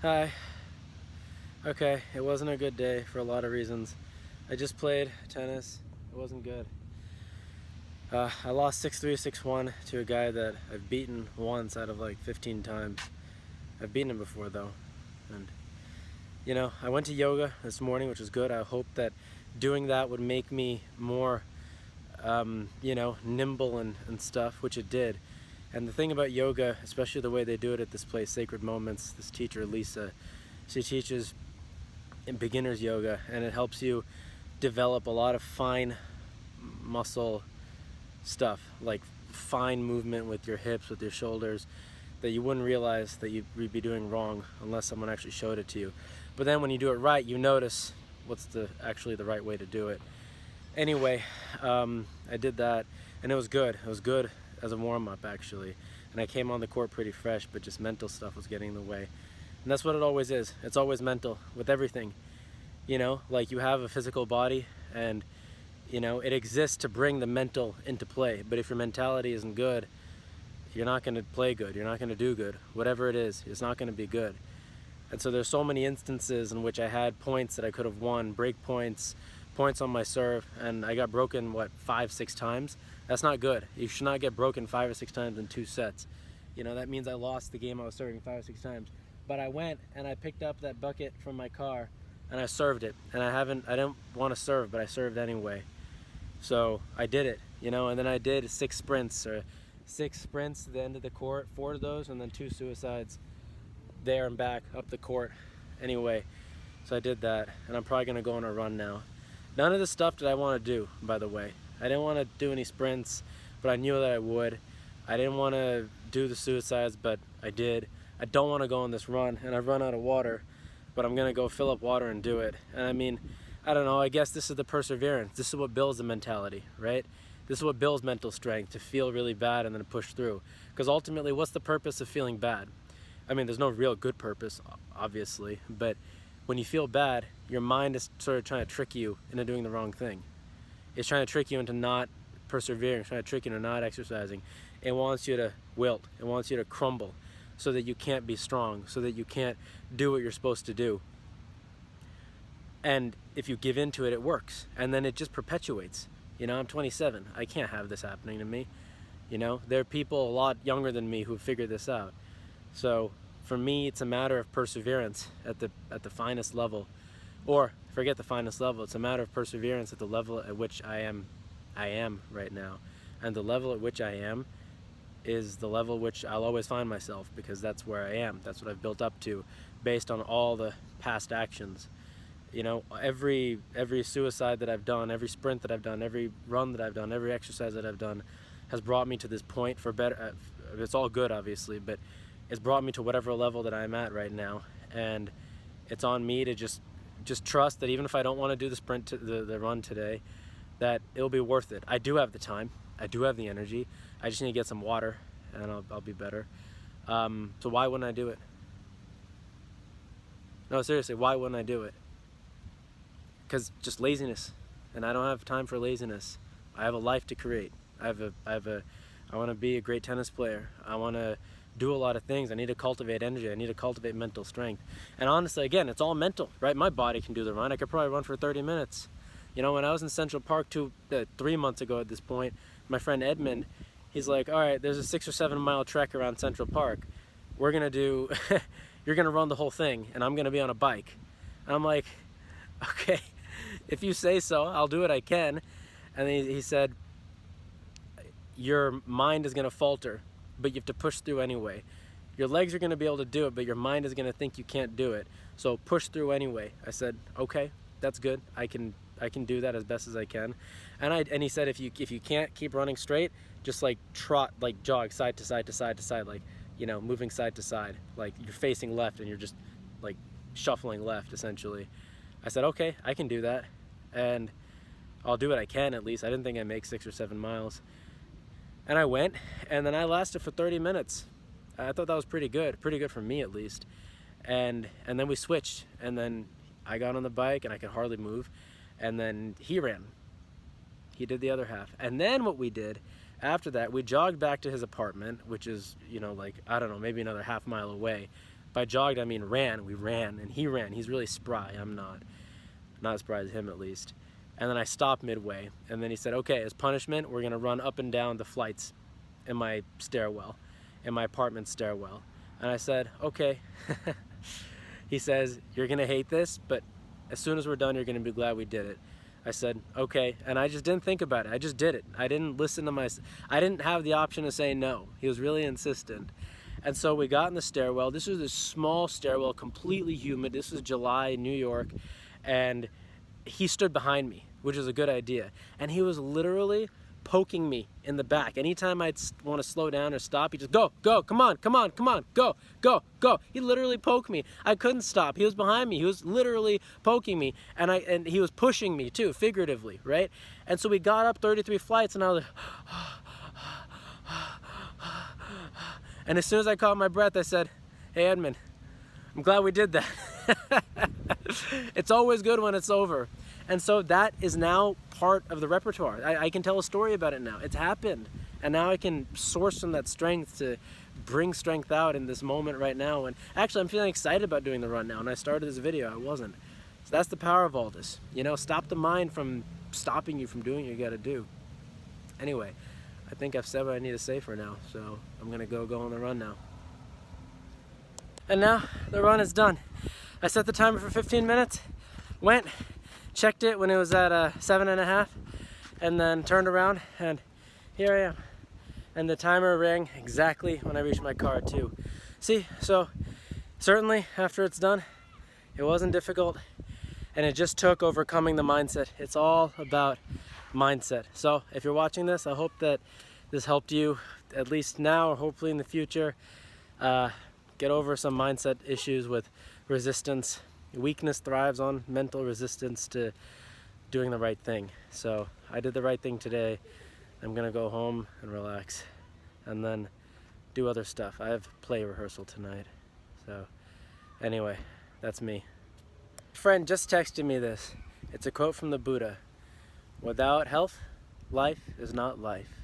Hi. Okay, it wasn't a good day for a lot of reasons. I just played tennis. It wasn't good. I lost 6-3, 6-1 to a guy that I've beaten once out of like 15 times. I've beaten him before though. And I went to yoga this morning, which was good. I hoped that doing that would make me more nimble and stuff, which it did. And the thing about yoga, especially the way they do it at this place, Sacred Moments, this teacher, Lisa, she teaches in beginner's yoga, and it helps you develop a lot of fine muscle stuff, like fine movement with your hips, with your shoulders, that you wouldn't realize that you'd be doing wrong unless someone actually showed it to you. But then when you do it right, you notice what's actually the right way to do it. Anyway, I did that, and it was good. It was good as a warm-up, actually. And I came on the court pretty fresh, but just mental stuff was getting in the way. And that's what it always is. It's always mental with everything. Like you have a physical body, and it exists to bring the mental into play. But if your mentality isn't good, you're not going to play good. You're not going to do good. Whatever it is, it's not going to be good. And so there's so many instances in which I had points that I could have won, break points, points on my serve, and I got broken, 5-6 times? That's not good. You should not get broken 5 or 6 times in 2 sets. That means I lost the game I was serving 5 or 6 times. But I went and I picked up that bucket from my car and I served it. And I didn't want to serve, but I served anyway. So I did it, and then I did 6 sprints to the end of the court, 4 of those, and then 2 suicides there and back up the court. Anyway, so I did that, and I'm probably gonna go on a run now. None of the stuff that I want to do, by the way. I didn't want to do any sprints, but I knew that I would. I didn't want to do the suicides, but I did. I don't want to go on this run, and I've run out of water, but I'm gonna go fill up water and do it. And I mean, I don't know, I guess this is the perseverance. This is what builds the mentality, right? This is what builds mental strength, to feel really bad and then push through. Because ultimately, what's the purpose of feeling bad? I mean, there's no real good purpose, obviously, but when you feel bad, your mind is sort of trying to trick you into doing the wrong thing. It's trying to trick you into not persevering, it's trying to trick you into not exercising. It wants you to wilt, it wants you to crumble, so that you can't be strong, so that you can't do what you're supposed to do. And if you give in to it, it works. And then it just perpetuates. I'm 27. I can't have this happening to me. There are people a lot younger than me who figured this out. So for me, it's a matter of perseverance at the finest level. Or forget the finest level. It's a matter of perseverance at the level at which I am right now. And the level at which I am is the level at which I'll always find myself, because that's where I am. That's what I've built up to based on all the past actions. Every suicide that I've done, every sprint that I've done, every run that I've done, every exercise that I've done has brought me to this point for better. It's all good, obviously, but it's brought me to whatever level that I'm at right now. And it's on me to just trust that even if I don't want to do the sprint, the run today, that it'll be worth it. I do have the time. I do have the energy. I just need to get some water, and I'll be better. So why wouldn't I do it? No, seriously, why wouldn't I do it? Because just laziness, and I don't have time for laziness. I have a life to create. I want to be a great tennis player. I want to do a lot of things. I need to cultivate energy. I need to cultivate mental strength. And honestly, again, it's all mental, right? My body can do the run. I could probably run for 30 minutes. When I was in Central Park 3 months ago at this point, my friend Edmund, he's like, all right, there's a 6 or 7 mile trek around Central Park. We're going to do, you're going to run the whole thing, and I'm going to be on a bike. And I'm like, okay, if you say so, I'll do what I can. And then he said, your mind is going to falter, but you have to push through anyway. Your legs are going to be able to do it, but your mind is going to think you can't do it. So push through anyway. I said, okay, that's good. I can do that as best as I can. And he said, if you can't keep running straight, just like trot, like jog side to side to side to side, like, moving side to side, like you're facing left and you're just like shuffling left, essentially. I said, okay, I can do that, and I'll do what I can at least. I didn't think I'd make 6 or 7 miles. And I went, and then I lasted for 30 minutes. I thought that was pretty good for me at least. And then we switched, and then I got on the bike, and I could hardly move, and then he ran. He did the other half. And then what we did after that, we jogged back to his apartment, which is, like, I don't know, maybe another half mile away. By jogged, I mean ran. We ran, and he ran. He's really spry. I'm not. Not as spry as him, at least. And then I stopped midway, and then he said, okay, as punishment, we're gonna run up and down the flights in my stairwell, in my apartment stairwell. And I said, okay. He says, you're gonna hate this, but as soon as we're done, you're gonna be glad we did it. I said, okay, and I just didn't think about it. I just did it. I didn't listen to I didn't have the option to say no. He was really insistent. And so we got in the stairwell. This was a small stairwell, completely humid. This was July in New York, and he stood behind me, which was a good idea. And he was literally poking me in the back. Anytime I'd want to slow down or stop, he just, go, come on, go. He literally poked me. I couldn't stop. He was behind me. He was literally poking me. And he was pushing me too, figuratively, right? And so we got up 33 flights, and I was like, and as soon as I caught my breath, I said, hey, Edmund, I'm glad we did that. It's always good when it's over. And so that is now part of the repertoire. I can tell a story about it now. It's happened. And now I can source from that strength to bring strength out in this moment right now. And actually, I'm feeling excited about doing the run now. When I started this video, I wasn't. So that's the power of all this. You know, stop the mind from stopping you from doing what you gotta do. Anyway, I think I've said what I need to say for now. So I'm gonna go on the run now. And now the run is done. I set the timer for 15 minutes, went, checked it when it was at 7.5, and then turned around, and here I am. And the timer rang exactly when I reached my car too. See, so certainly after it's done, it wasn't difficult, and it just took overcoming the mindset. It's all about mindset. So if you're watching this, I hope that this helped you, at least now or hopefully in the future, get over some mindset issues with resistance. Weakness thrives on mental resistance to doing the right thing. So I did the right thing today. I'm gonna go home and relax and then do other stuff. I have play rehearsal tonight. So anyway, that's me. A friend just texted me this. It's a quote from the Buddha. Without health, life is not life.